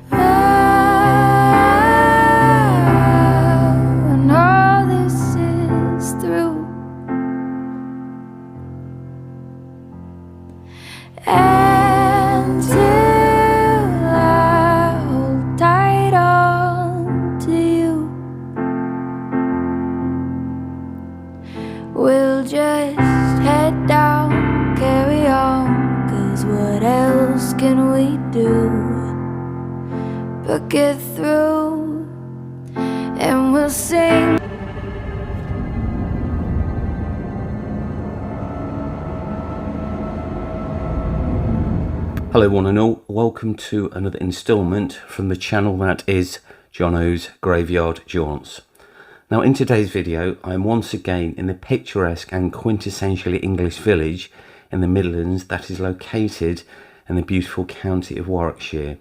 When all this is through, and till I hold tight on to you, we'll just head down, carry on, 'cause what else can we do but get through, and we'll sing. Hello one and all, welcome to another instalment from the channel that is Jono's Graveyard Jaunts. Now in today's video I am once again in the picturesque and quintessentially English village in the Midlands that is located in the beautiful county of Warwickshire.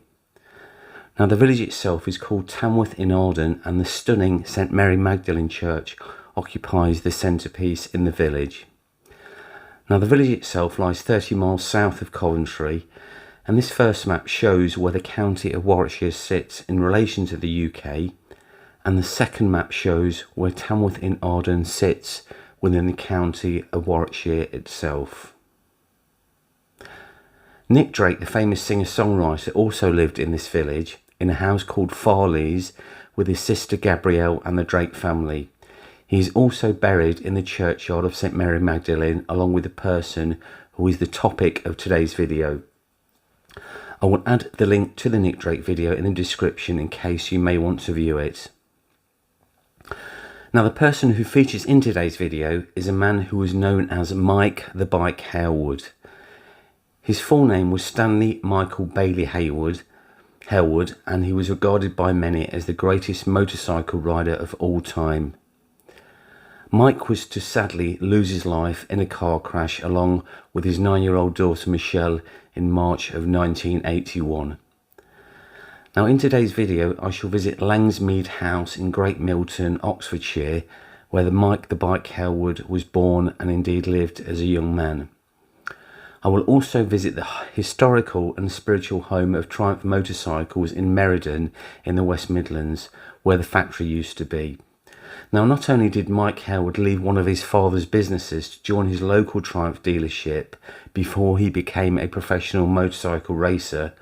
Now the village itself is called Tamworth in Arden, and the stunning St Mary Magdalene Church occupies the centrepiece in the village. Now the village itself lies 30 miles south of Coventry, and this first map shows where the county of Warwickshire sits in relation to the UK, and the second map shows where Tamworth in Arden sits within the county of Warwickshire itself. Nick Drake, the famous singer-songwriter, also lived in this village in a house called Farley's with his sister Gabrielle and the Drake family. He is also buried in the churchyard of St Mary Magdalene along with the person who is the topic of today's video. I will add the link to the Nick Drake video in the description in case you may want to view it. Now the person who features in today's video is a man who was known as Mike the Bike Hailwood. His full name was Stanley Michael Bailey Hailwood, and he was regarded by many as the greatest motorcycle rider of all time. Mike was to sadly lose his life in a car crash along with his 9-year-old daughter Michelle in March of 1981. Now in today's video I shall visit Langsmeade House in Great Milton, Oxfordshire, where Mike the Bike Hailwood was born and indeed lived as a young man. I will also visit the historical and spiritual home of Triumph Motorcycles in Meriden in the West Midlands, where the factory used to be. Now not only did Mike Hailwood leave one of his father's businesses to join his local Triumph dealership before he became a professional motorcycle racer,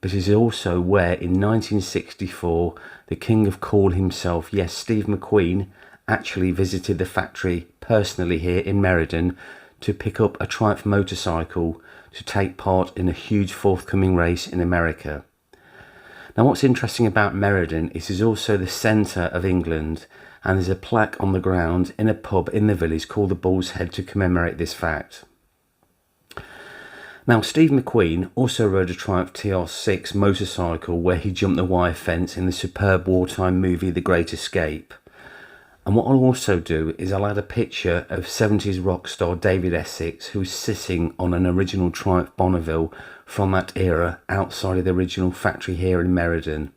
but is also where in 1964 the King of Cool himself, yes Steve McQueen, actually visited the factory personally here in Meriden to pick up a Triumph motorcycle to take part in a huge forthcoming race in America. Now what's interesting about Meriden is it is also the centre of England, and there's a plaque on the ground in a pub in the village called the Bull's Head to commemorate this fact. Now Steve McQueen also rode a Triumph TR6 motorcycle where he jumped the wire fence in the superb wartime movie The Great Escape. And what I'll also do is I'll add a picture of 70s rock star David Essex, who is sitting on an original Triumph Bonneville from that era outside of the original factory here in Meriden.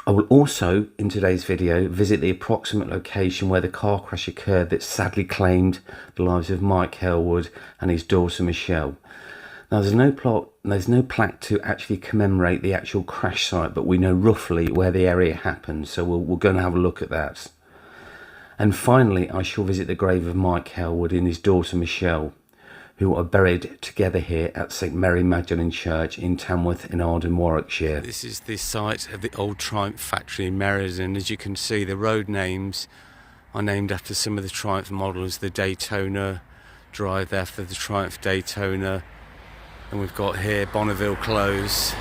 I will also, in today's video, visit the approximate location where the car crash occurred that sadly claimed the lives of Mike Hailwood and his daughter Michelle. Now there's no plaque to actually commemorate the actual crash site, but we know roughly where the area happened, so we're going to have a look at that. And finally, I shall visit the grave of Mike Hailwood and his daughter Michelle, who are buried together here at St Mary Magdalene Church in Tamworth in Arden, Warwickshire. This is the site of the old Triumph factory in Meriden. As you can see, the road names are named after some of the Triumph models. The Daytona Drive after the Triumph Daytona, and we've got here Bonneville Close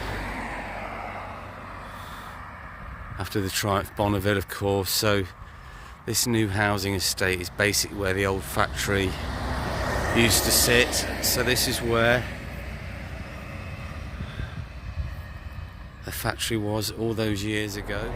after the Triumph Bonneville, of course. So this new housing estate is basically where the old factory used to sit. So this is where the factory was all those years ago.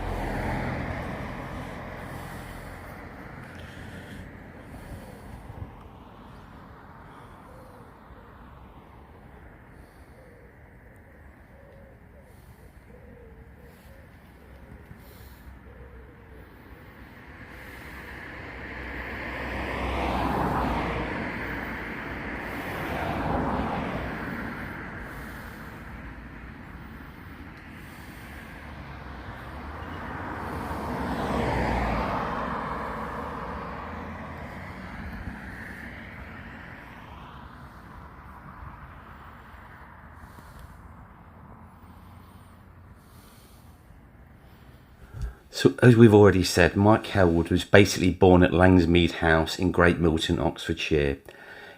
So, as we've already said, Mike Hailwood was basically born at Langsmeade House in Great Milton, Oxfordshire.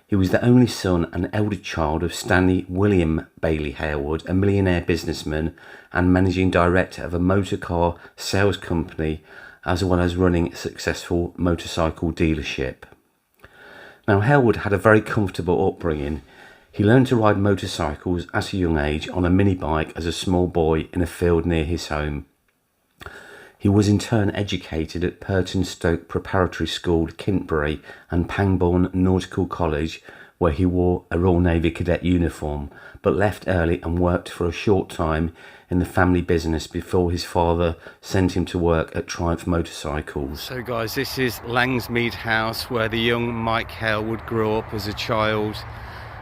He was the only son and eldest child of Stanley William Bailey Hailwood, a millionaire businessman and managing director of a motorcar sales company, as well as running a successful motorcycle dealership. Now, Hailwood had a very comfortable upbringing. He learned to ride motorcycles at a young age on a minibike as a small boy in a field near his home. He was in turn educated at Purton Stoke Preparatory School, Kintbury, and Pangbourne Nautical College, where he wore a Royal Navy cadet uniform, but left early and worked for a short time in the family business before his father sent him to work at Triumph Motorcycles. So guys, this is Langsmeade House, where the young Mike Hailwood grew up as a child,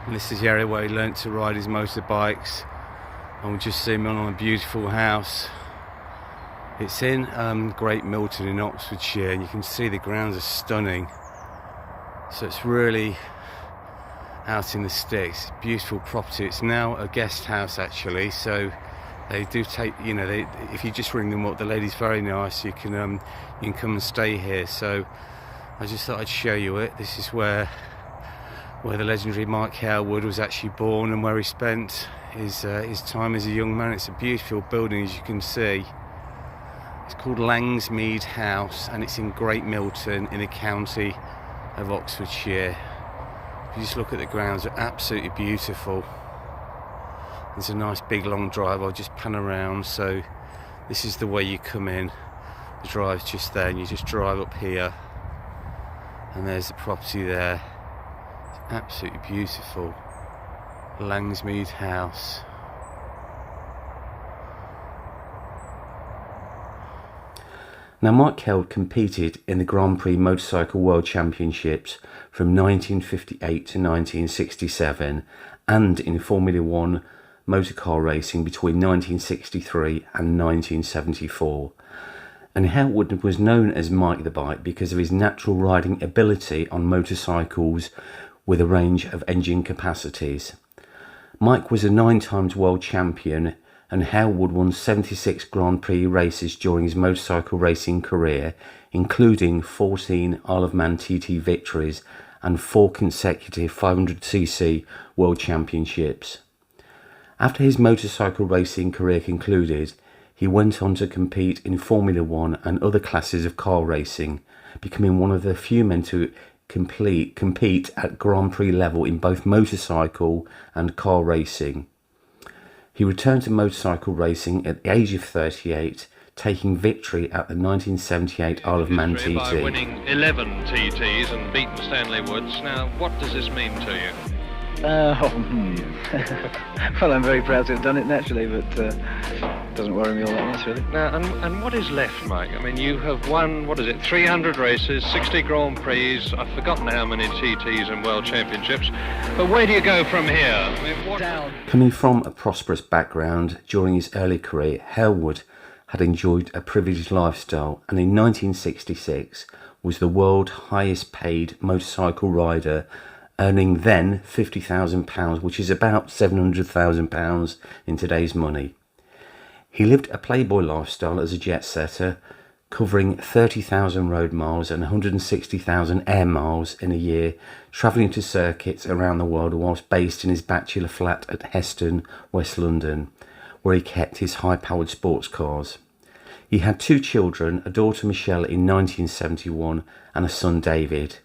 and this is the area where he learnt to ride his motorbikes. And we just see him on a beautiful house. It's in Great Milton in Oxfordshire, and you can see the grounds are stunning. So it's really out in the sticks. Beautiful property. It's now a guest house actually, so they do take, you know, if you just ring them up, the lady's very nice. You can come and stay here. So I just thought I'd show you it. This is where the legendary Mike Hailwood was actually born and where he spent his time as a young man. It's a beautiful building, as you can see. It's called Langsmeade House, and it's in Great Milton in the county of Oxfordshire. If you just look at the grounds, they're absolutely beautiful. There's a nice big long drive. I'll just pan around. So this is the way you come in. The drive's just there, and you just drive up here, and there's the property there. It's absolutely beautiful. Langsmeade House. Now, Mike Hailwood competed in the Grand Prix Motorcycle World Championships from 1958 to 1967 and in Formula One motorcar racing between 1963 and 1974. And Hailwood was known as Mike the Bike because of his natural riding ability on motorcycles with a range of engine capacities. Mike was a 9 times world champion, and Hailwood won 76 Grand Prix races during his motorcycle racing career, including 14 Isle of Man TT victories and 4 consecutive 500cc World Championships. After his motorcycle racing career concluded, he went on to compete in Formula One and other classes of car racing, becoming one of the few men to compete at Grand Prix level in both motorcycle and car racing. He returned to motorcycle racing at the age of 38, taking victory at the 1978 Isle of Man TT. By winning 11 TTs and beaten Stanley Woods. Now, what does this mean to you? Well, I'm very proud to have done it naturally, but doesn't worry me all that much, really. Now, and what is left, Mike? I mean, you have won, 300 races, 60 Grand Prix, I've forgotten how many TTs and World Championships, but where do you go from here? I mean, Down. Coming from a prosperous background, during his early career, Hailwood had enjoyed a privileged lifestyle, and in 1966 was the world's highest paid motorcycle rider, earning then £50,000, which is about £700,000 in today's money. He lived a playboy lifestyle as a jet setter, covering 30,000 road miles and 160,000 air miles in a year, travelling to circuits around the world whilst based in his bachelor flat at Heston, West London, where he kept his high-powered sports cars. He had 2 children, a daughter Michelle in 1971 and a son David,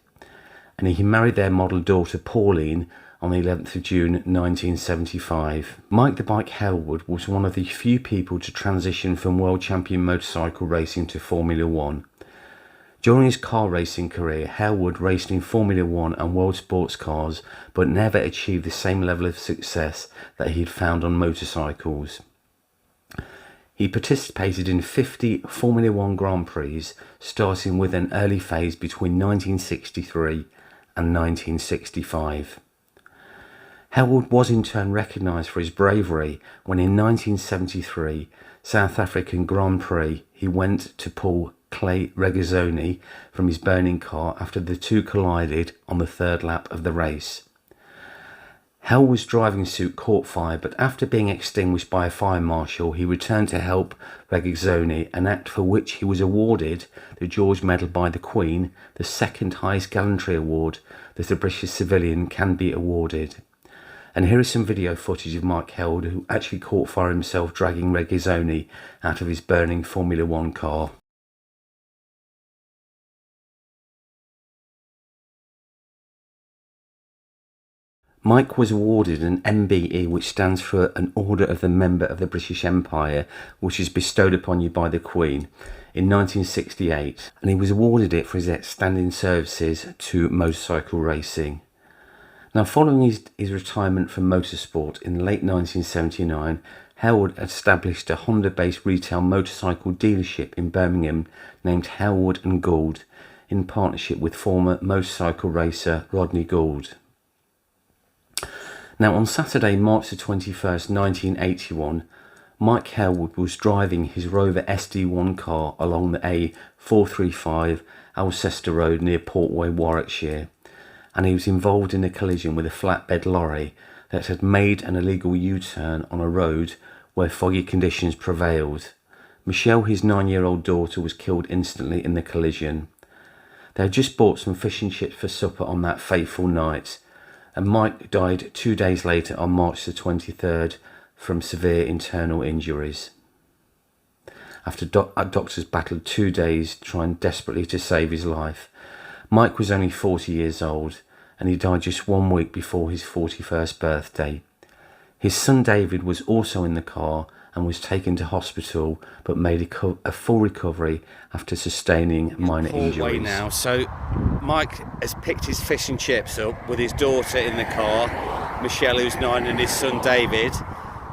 and he married their model daughter Pauline on the 11th of June 1975. Mike the Bike Hailwood was one of the few people to transition from world champion motorcycle racing to Formula One. During his car racing career, Hailwood raced in Formula One and world sports cars, but never achieved the same level of success that he had found on motorcycles. He participated in 50 Formula One Grand Prix, starting with an early phase between 1963 and 1965. Hailwood was in turn recognised for his bravery when in 1973 South African Grand Prix he went to pull Clay Regazzoni from his burning car after the two collided on the 3rd lap of the race. Hailwood's driving suit caught fire, but after being extinguished by a fire marshal, he returned to help Regazzoni, an act for which he was awarded the George Medal by the Queen, the second highest gallantry award that a British civilian can be awarded. And here is some video footage of Mike Hailwood, who actually caught fire himself dragging Regazzoni out of his burning Formula 1 car. Mike was awarded an MBE, which stands for an Order of the Member of the British Empire, which is bestowed upon you by the Queen, in 1968, and he was awarded it for his outstanding services to motorcycle racing. Now, following his retirement from motorsport in late 1979, Hailwood established a Honda-based retail motorcycle dealership in Birmingham named Hailwood and Gould, in partnership with former motorcycle racer Rodney Gould. Now, on Saturday, March the 21st, 1981, Mike Hailwood was driving his Rover SD1 car along the A435 Alcester Road near Portway, Warwickshire, and he was involved in a collision with a flatbed lorry that had made an illegal U-turn on a road where foggy conditions prevailed. Michelle, his 9-year-old daughter, was killed instantly in the collision. They had just bought some fish and chips for supper on that fateful night, and Mike died 2 days later on March the 23rd from severe internal injuries. After doctors battled 2 days trying desperately to save his life. Mike was only 40 years old, and he died just 1 week before his 41st birthday. His son David was also in the car and was taken to hospital, but made a full recovery after sustaining minor injuries. Now, so Mike has picked his fish and chips up with his daughter in the car, Michelle, who's 9, and his son David.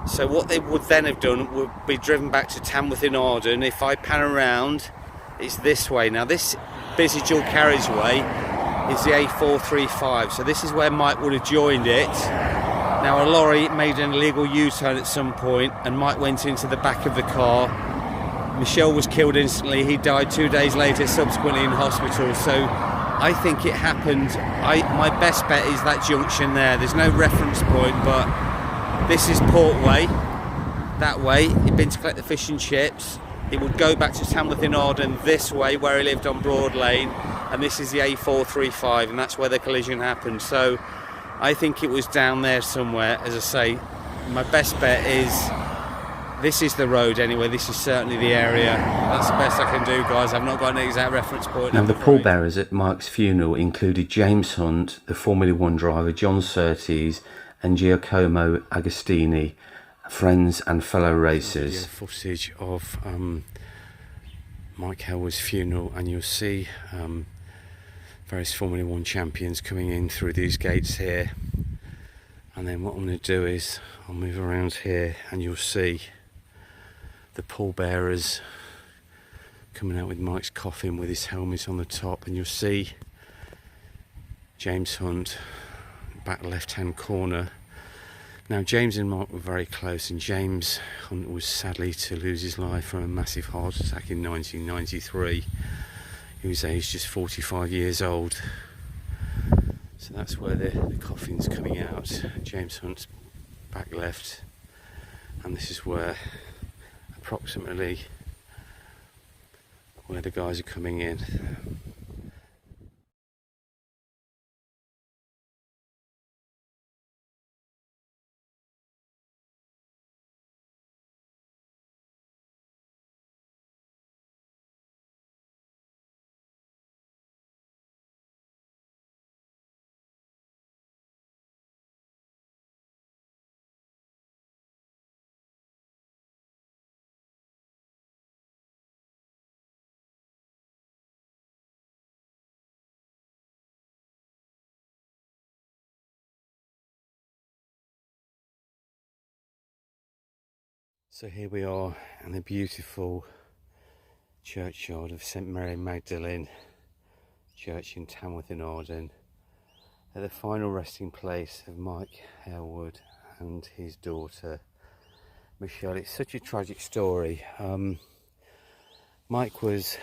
So what they would then have done would be driven back to Tamworth in Arden. If I pan around, it's this way. Now, this busy dual carriageway is the A435, so this is where Mike would have joined it. Now, a lorry made an illegal U-turn at some point, and Mike went into the back of the car. Michelle was killed instantly. He died 2 days later, subsequently in hospital. So I think it happened. My best bet is that junction there. There's no reference point, but this is Portway. That way, he'd been to collect the fish and chips. He would go back to Tamworth in Arden this way, where he lived on Broad Lane, and this is the A435, and that's where the collision happened. So I think it was down there somewhere. As I say, my best bet is this is the road anyway. This is certainly the area. That's the best I can do, guys. I've not got an exact reference point. Now, the pallbearers at Mike's funeral included James Hunt, the Formula 1 driver, John Surtees and Giacomo Agostini, friends and fellow racers. Footage of Mike Hailwood's funeral, and you'll see various Formula 1 champions coming in through these gates here. And then what I'm going to do is I'll move around here, and you'll see the pallbearers coming out with Mike's coffin with his helmet on the top, and you'll see James Hunt, back left hand corner. Now, James and Mike were very close, and James Hunt was sadly to lose his life from a massive heart attack in 1993. He was aged just 45 years old. So that's where the coffin's coming out. James Hunt's back left, and this is where approximately where the guys are coming in. So here we are in the beautiful churchyard of St Mary Magdalene Church in Tamworth in Arden, at the final resting place of Mike Hailwood and his daughter Michelle. It's such a tragic story. Mike was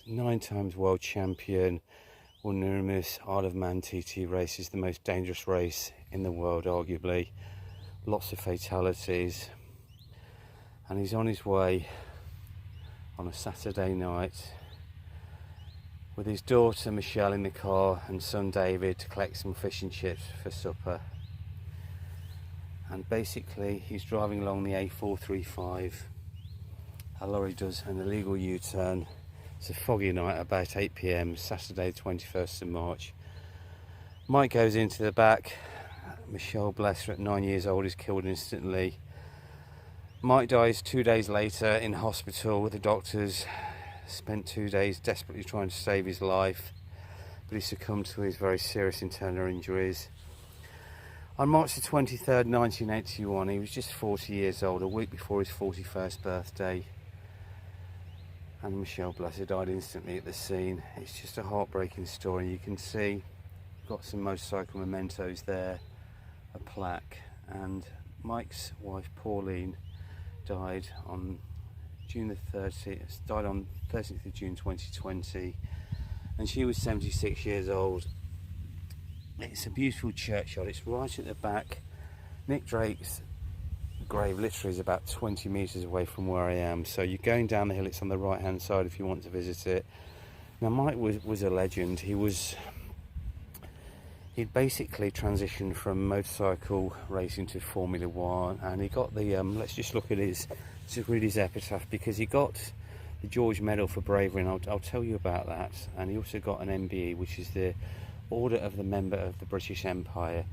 9 times world champion, won numerous Isle of Man TT races, the most dangerous race in the world, arguably. Lots of fatalities. And he's on his way on a Saturday night with his daughter Michelle in the car and son David to collect some fish and chips for supper. And basically he's driving along the A435. A lorry does an illegal U-turn. It's a foggy night, about 8 p.m, Saturday 21st of March. Mike goes into the back. Michelle, bless her, at 9 years old, is killed instantly. Mike dies 2 days later in hospital. The doctors spent 2 days desperately trying to save his life, but he succumbed to his very serious internal injuries. On March the 23rd, 1981, he was just 40 years old, a week before his 41st birthday. And Michelle, bless her, died instantly at the scene. It's just a heartbreaking story. You can see, got some motorcycle mementos there, a plaque, and Mike's wife Pauline died on June the 30th, died on 13th of June 2020, and she was 76 years old. It's a beautiful churchyard. It's right at the back. Nick Drake's grave literally is about 20 metres away from where I am, so you're going down the hill. It's on the right hand side if you want to visit it. Now Mike was a legend. He'd basically transitioned from motorcycle racing to Formula One, and he got the let's just look at his, just read his epitaph, because he got the George Medal for bravery, and I'll tell you about that. And he also got an MBE, which is the Order of the Member of the British Empire.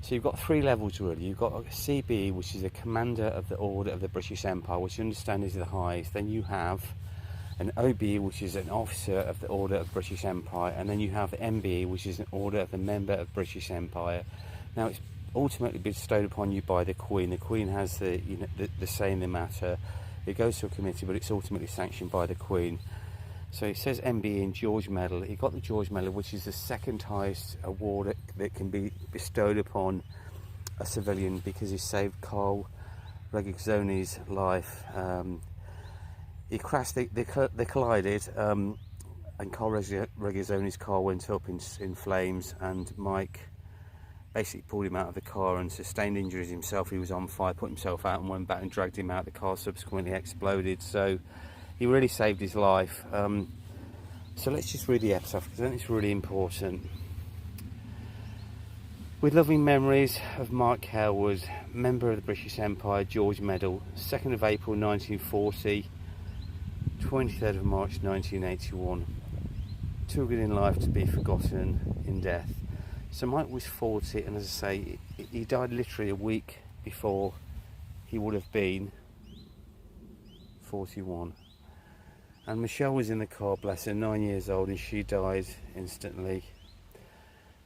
So you've got 3 levels really. You've got a CBE, which is a Commander of the Order of the British Empire, which you understand is the highest. Then you have an OBE, which is an Officer of the Order of British Empire, and then you have the MBE, which is an Order of the Member of British Empire. Now it's ultimately bestowed upon you by the Queen. The Queen has the say in the matter. It goes to a committee, but it's ultimately sanctioned by the Queen. So it says MBE in George Medal. He got the George Medal, which is the second highest award that can be bestowed upon a civilian, because he saved Carl Regazzoni's life. He crashed, they collided, and Carl Regazzoni's car went up in flames, and Mike basically pulled him out of the car and sustained injuries himself. He was on fire, put himself out and went back and dragged him out. The car subsequently exploded, so he really saved his life. So let's just read the epitaph, because I think it's really important. With loving memories of Mike Hailwood, member of the British Empire, George Medal, 2nd of April 1940, 23rd of March 1981. Too good in life to be forgotten in death. So Mike was 40, and as I say, he died literally a week before he would have been 41. And Michelle was in the car, bless her, 9 years old, and she died instantly.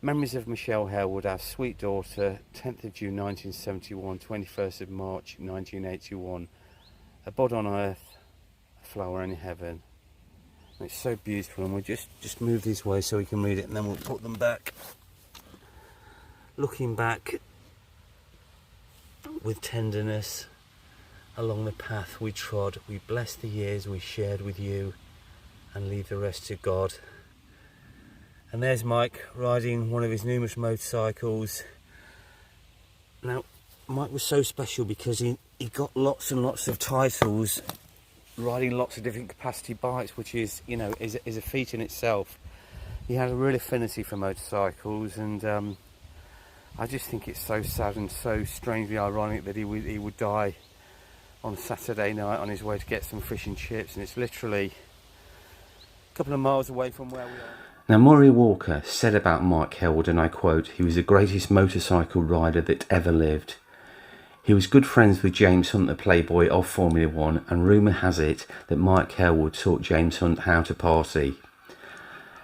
Memories of Michelle Hailwood, our sweet daughter, 10th of June 1971, 21st of March 1981. A bud on earth, a flower in heaven. And it's so beautiful, and we'll just move this way so we can read it, and then we'll put them back. Looking back with tenderness along the path we trod, we bless the years we shared with you and leave the rest to God. And there's Mike riding one of his numerous motorcycles. Now Mike was so special because he got lots and lots of titles riding lots of different capacity bikes, which is, you know, is a feat in itself. He had a real affinity for motorcycles, and I just think it's so sad and so strangely ironic that he would die on Saturday night on his way to get some fish and chips, and it's literally a couple of miles away from where we are. Now Murray Walker said about Mike Hailwood, and I quote, "He was the greatest motorcycle rider that ever lived. He was good friends with James Hunt, the playboy of Formula One, and rumour has it that Mike Hailwood taught James Hunt how to party."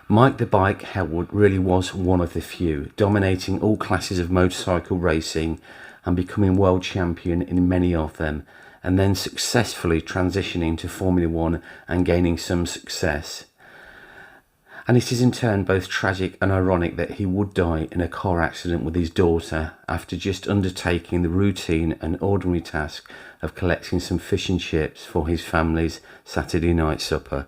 Mike the Bike Hailwood really was one of the few, dominating all classes of motorcycle racing and becoming world champion in many of them, and then successfully transitioning to Formula One and gaining some success. And it is in turn both tragic and ironic that he would die in a car accident with his daughter after just undertaking the routine and ordinary task of collecting some fish and chips for his family's Saturday night supper.